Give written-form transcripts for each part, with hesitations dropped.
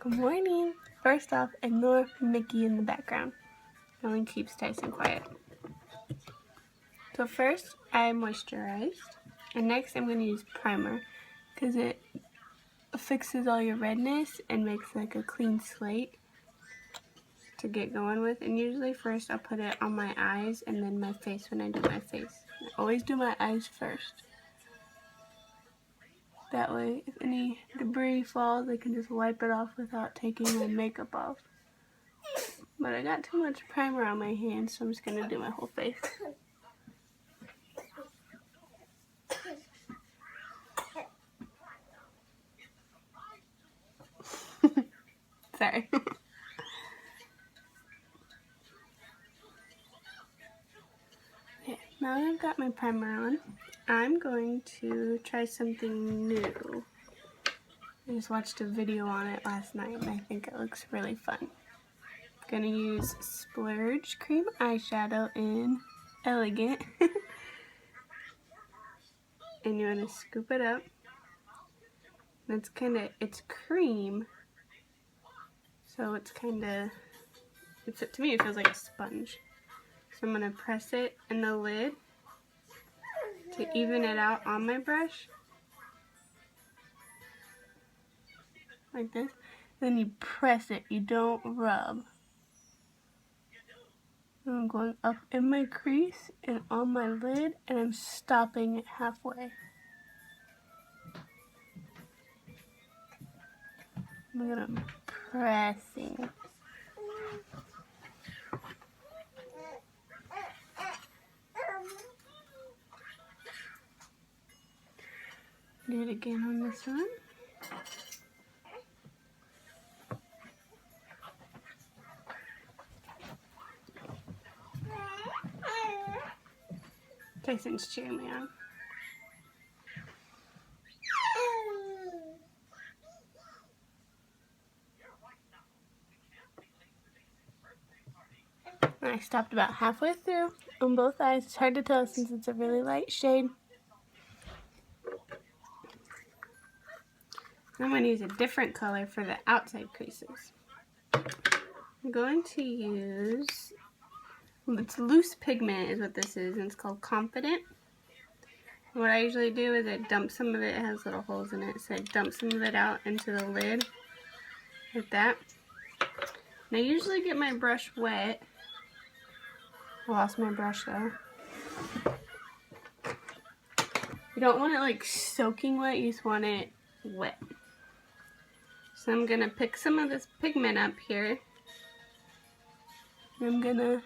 Good morning. First off, ignore Mickey in the background. It only keeps Tyson quiet. So first, I moisturized, and next I'm going to use primer because it fixes all your redness and makes like a clean slate to get going with. And usually first I'll put it on my eyes and then my face when I do my face. I always do my eyes first. That way, if any debris falls, I can just wipe it off without taking my makeup off. But I got too much primer on my hands, so I'm just going to do my whole face. Sorry. Okay, now that I've got my primer on, I'm going to try something new. I just watched a video on it last night and I think it looks really fun. I'm going to use Splurge Cream Eyeshadow in Elegant. And you want to scoop it up. And it's cream. So it's to me it feels like a sponge. So I'm going to press it in the lid to even it out on my brush. Like this. Then you press it, you don't rub. And I'm going up in my crease and on my lid, and I'm stopping it halfway. I'm gonna pressing. Do it again on this one. Tyson's cheering me on. I stopped about halfway through on both eyes. It's hard to tell since it's a really light shade. I'm going to use a different color for the outside creases. I'm going to use, it's loose pigment is what this is, and it's called Confident. What I usually do is I dump some of it, it has little holes in it, so I dump some of it out into the lid, like that. And I usually get my brush wet. I lost my brush though. You don't want it like soaking wet, you just want it wet. So I'm gonna pick some of this pigment up here. I'm gonna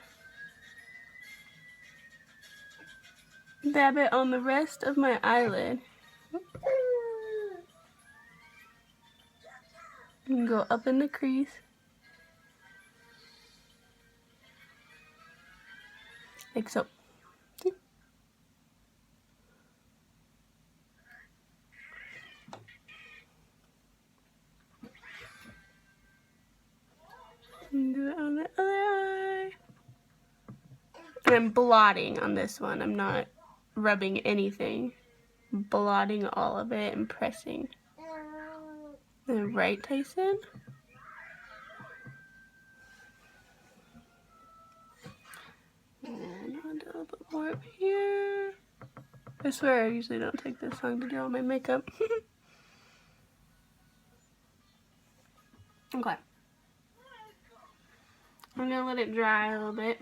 dab it on the rest of my eyelid. And go up in the crease. Like so. And do it on the other eye. And I'm blotting on this one. I'm not rubbing anything. I'm blotting all of it and pressing. Right, Tyson? And I'll do a little bit more up here. I swear I usually don't take this long to do all my makeup. Okay. I'm gonna let it dry a little bit.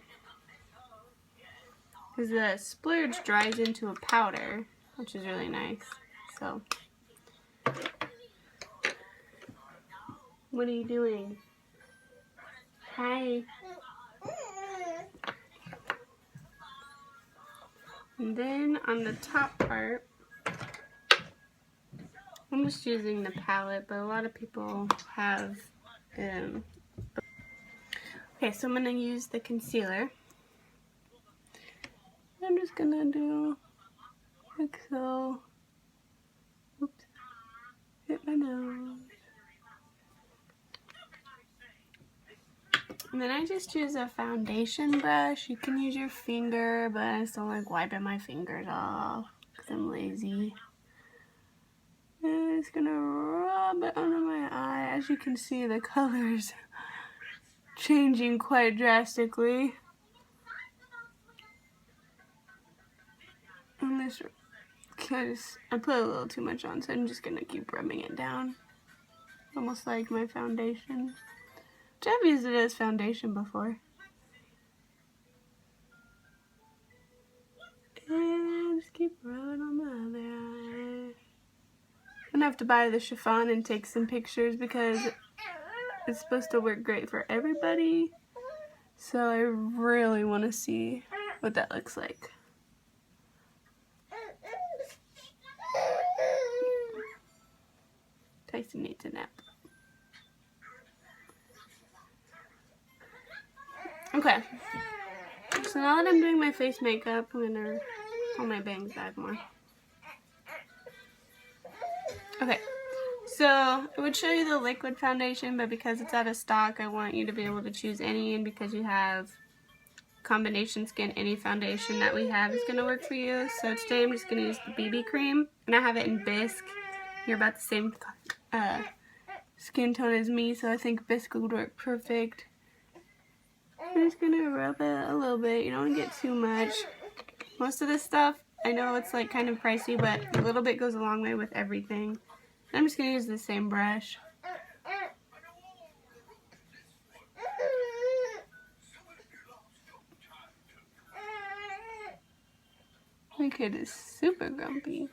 Because the splurge dries into a powder, which is really nice. So, what are you doing? Hi. And then on the top part, I'm just using the palette, but a lot of people have, okay, so I'm going to use the concealer. I'm just going to do like so. Oops. Hit my nose. And then I just use a foundation brush. You can use your finger, but I just don't like wiping my fingers off because I'm lazy. And I'm just going to rub it under my eye. as you can see, the colors changing quite drastically. And this, I put a little too much on, so I'm just gonna keep rubbing it down. Almost like my foundation. Which I've used it as foundation before. And just keep rubbing on the other eye. I'm gonna have to buy the chiffon and take some pictures because it's supposed to work great for everybody. So I really want to see what that looks like. Tyson needs a nap. Okay. So now that I'm doing my face makeup, I'm gonna pull my bangs back more. Okay, so I would show you the liquid foundation, but because it's out of stock, I want you to be able to choose any, and because you have combination skin, any foundation that we have is going to work for you. So today I'm just going to use the BB cream, and I have it in Bisque. You're about the same skin tone as me, so I think Bisque would work perfect. I'm just going to rub it a little bit. You don't want to get too much. Most of this stuff, I know it's like kind of pricey, but a little bit goes a long way with everything. I'm just going to use the same brush. My kid is super grumpy.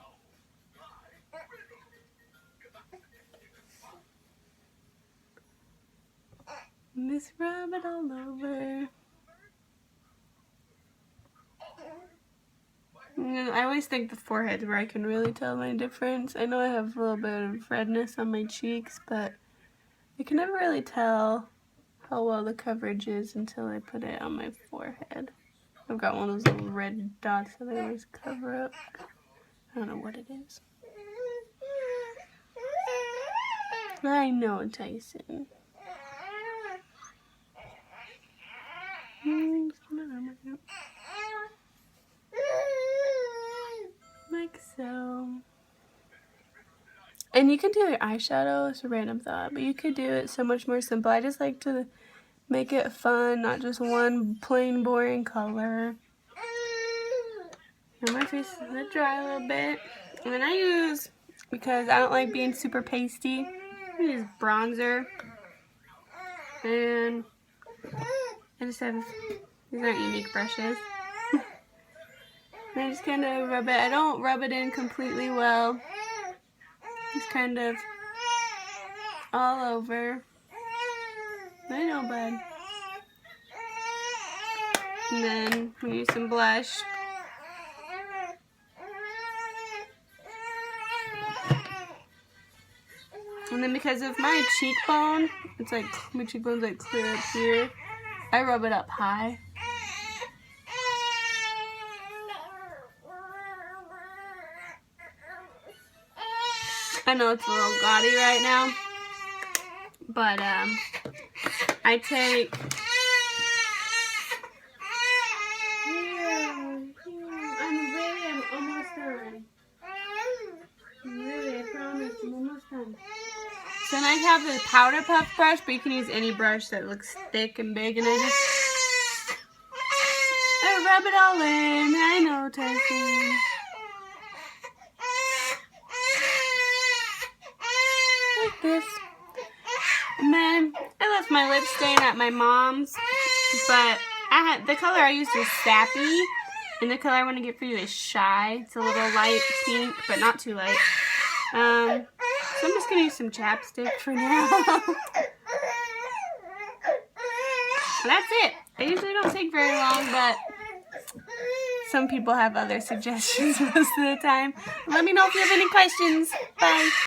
And just rub it all over. I always think the forehead's where I can really tell my difference. I know I have a little bit of redness on my cheeks, but I can never really tell how well the coverage is until I put it on my forehead. I've got one of those little red dots that I always cover up. I don't know what it is. I know, Tyson. Like so. And you can do your eyeshadow, it's a random thought, but you could do it so much more simple. I just like to make it fun, not just one plain boring color. Now my face is gonna dry a little bit. And then I use, because I don't like being super pasty, I use bronzer. And I just have, these aren't unique brushes. And I just kind of rub it. I don't rub it in completely well. Just kind of all over. I know, bud. And then we use some blush. And then because of my cheekbone, it's like my cheekbone's like clear up here. I rub it up high. I know it's a little gaudy right now, but I take I'm almost done. Really, I promise, I'm almost done. So then I have the powder puff brush, but you can use any brush that looks thick and big, and I rub it all in. I know, Tyson. Like this. And then I left my lip stain at my mom's, but the color I used was Sappy, and the color I want to get for you is Shy. It's a little light pink, but not too light. So I'm just going to use some chapstick for now. That's it. I usually don't take very long, but some people have other suggestions most of the time. Let me know if you have any questions. Bye.